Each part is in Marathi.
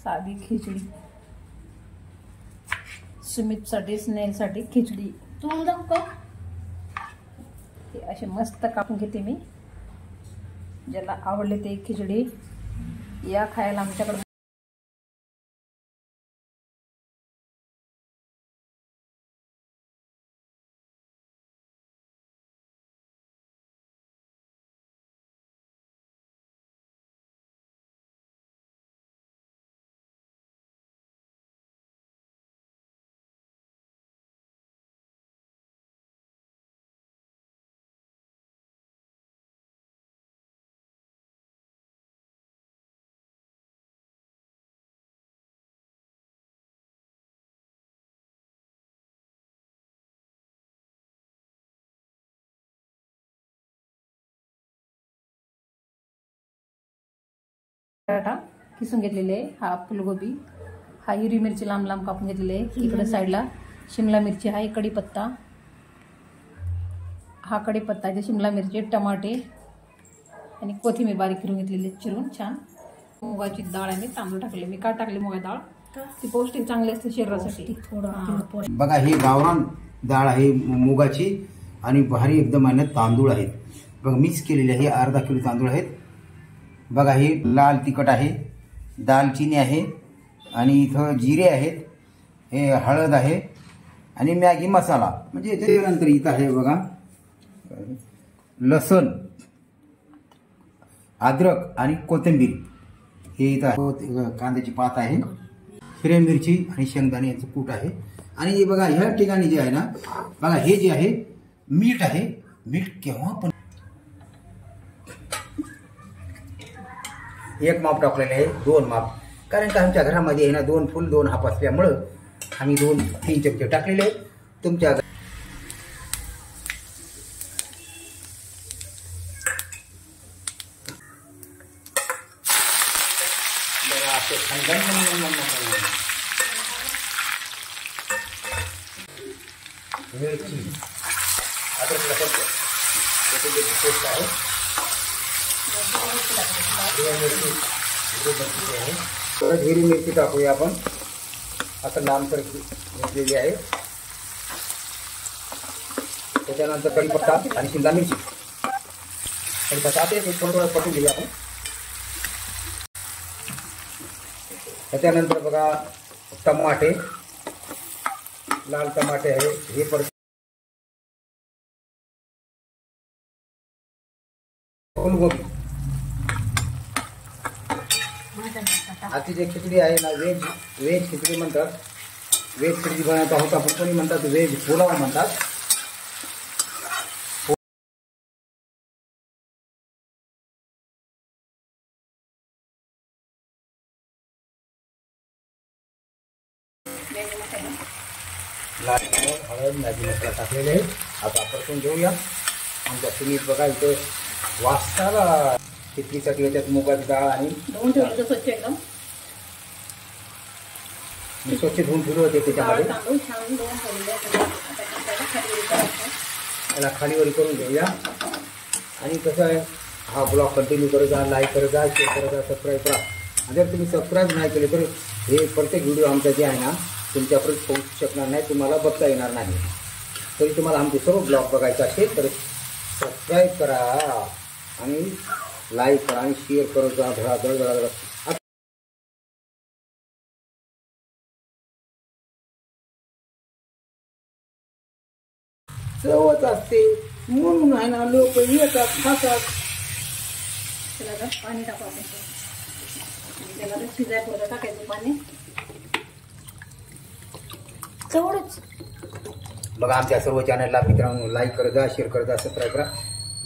साधी खिचडी, सुमितसाठी स्नेहलसाठी खिचडी. तुम्हाला दाखव हे असे मस्त कापून घेते मी. ज्याला आवडले ते खिचडी या खायला आमच्याकडे. बटाटा किसून घेतलेले, हा फुलगोबी, हा हिरवी मिरची लांब लांब कापून घेतलेले, इकडे साईडला शिमला मिरची आहे, कढीपत्ता, हा कढीपत्ता आहे, शिमला मिरची, टमाटे आणि कोथिंबीर बारीक करून घेतलेली चिरून छान. मुगाची डाळ आणि तांदूळ टाकले. मी का टाकले मुगा डाळ? ती पौष्टिक चांगली असते शरीरासाठी. बघा ही गावरान डाळ आहे मुगाची आणि भारी एकदम आहे तांदूळ आहेत. बघा मिक्स केलेले आहे, अर्धा किलो तांदूळ आहेत. बघा हे लाल तिखट आहे, दालचिनी आहे आणि इथं जिरे आहेत, हे हळद आहे आणि मॅगी मसाला. म्हणजे त्यानंतर इथं आहे बघा लसण, अद्रक आणि कोथिंबीर. हे इथं कांद्याची पात आहे, हिरवी मिरची आणि शेंगदाणे यांचं कूट आहे. आणि हे बघा ह्या ठिकाणी जे आहे ना, बघा हे जे आहे मीठ आहे. मीठ केव्हा पण एक माप टाकलेले आहे, 2 माप. कारण का आमच्या घरामध्ये आहे ना 2 फुल 2 हाप असल्यामुळं आम्ही 2-3 चमचे टाकलेले आहेत. तुमच्या मिरची, अद्रक लसूण पेस्ट आहे, हिरवी मिरची टाकूया आपण. आता लांबसर घेतलेली आहे. त्याच्यानंतर कढीपत्ता आणि शिमला मिरची, कढीपत्ता आता थोडं पटून घेऊया आपण. त्याच्यानंतर बघा टमाटे, लाल टमाटे आहे, हे परत फुलगोबी. आजची जी खिचडी आहे ना व्हेज खिचडी म्हणतात. व्हेज खिचडी बनवत आहोत आपण. कोणी म्हणतात व्हेज पुलाव म्हणतात. लाल हळद मॅगी मसाला टाकलेले आहे. आता परतून घेऊया. आमच्या सुनीत बघा इथं वासाला खिचडीसाठी याच्यात मुगाची डाळ आणि स्वच्छ एकदम मी स्वच्छ धुवून ठेवले होते त्याच्यामध्ये. त्याला खालीवर करून घेऊया. आणि कसं आहे हा ब्लॉग कंटिन्यू करत जा, लाईक करत जा, शेअर करत जा, सबस्क्राईब करा. जर तुम्ही सबस्क्राईब नाही केले तर हे प्रत्येक व्हिडिओ आमचा जे आहे ना तुमच्यापर्यंत पोहोचू शकणार नाही, तुम्हाला बघता येणार नाही. तरी तुम्हाला आमचे सर्व ब्लॉग बघायचे असेल तर सबस्क्राईब करा आणि लाईक करा आणि शेअर करत जा. धडा चवच असते म्हणून आहे ना लोक येतात खातात. त्याला पाणी टाकू आपण. त्याला शिजाय थोडं टाकायचं पाणी. तेवढंच. बघा आमच्या सर्व चॅनलला मित्रांनो लाईक करत जा, शेअर करत जा, सबस्क्राईब करा.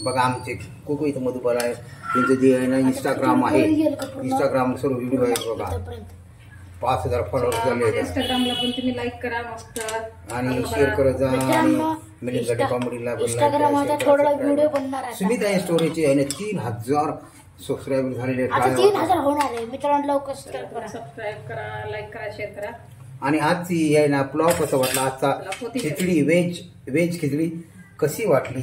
बघा आमचे कुकू इथं मधुबाला आहे, त्यांचं जे आहे ना इंस्टाग्राम आहे, इंस्टाग्राम सर्व व्हिडिओ आहे. बघा 5000 फॉलोअर्स झाले. इंस्टाग्रामला पण तुम्ही लाईक करा मस्त आणि शेअर करत जा. आणि मिलिंद गड्डे कॉमेडीला सुमित आहे स्टोरीचे आहे ना 3000 सबस्क्राईबर झालेले आहेत. 3000 होणार आहे मित्रांनो. लवकर सबस्क्राईब करा, लाईक करा, शेअर करा. आणि आजची आहे ना ब्लॉग कसा वाटला, आजचा खिचडी व्हेज खिचडी कशी वाटली.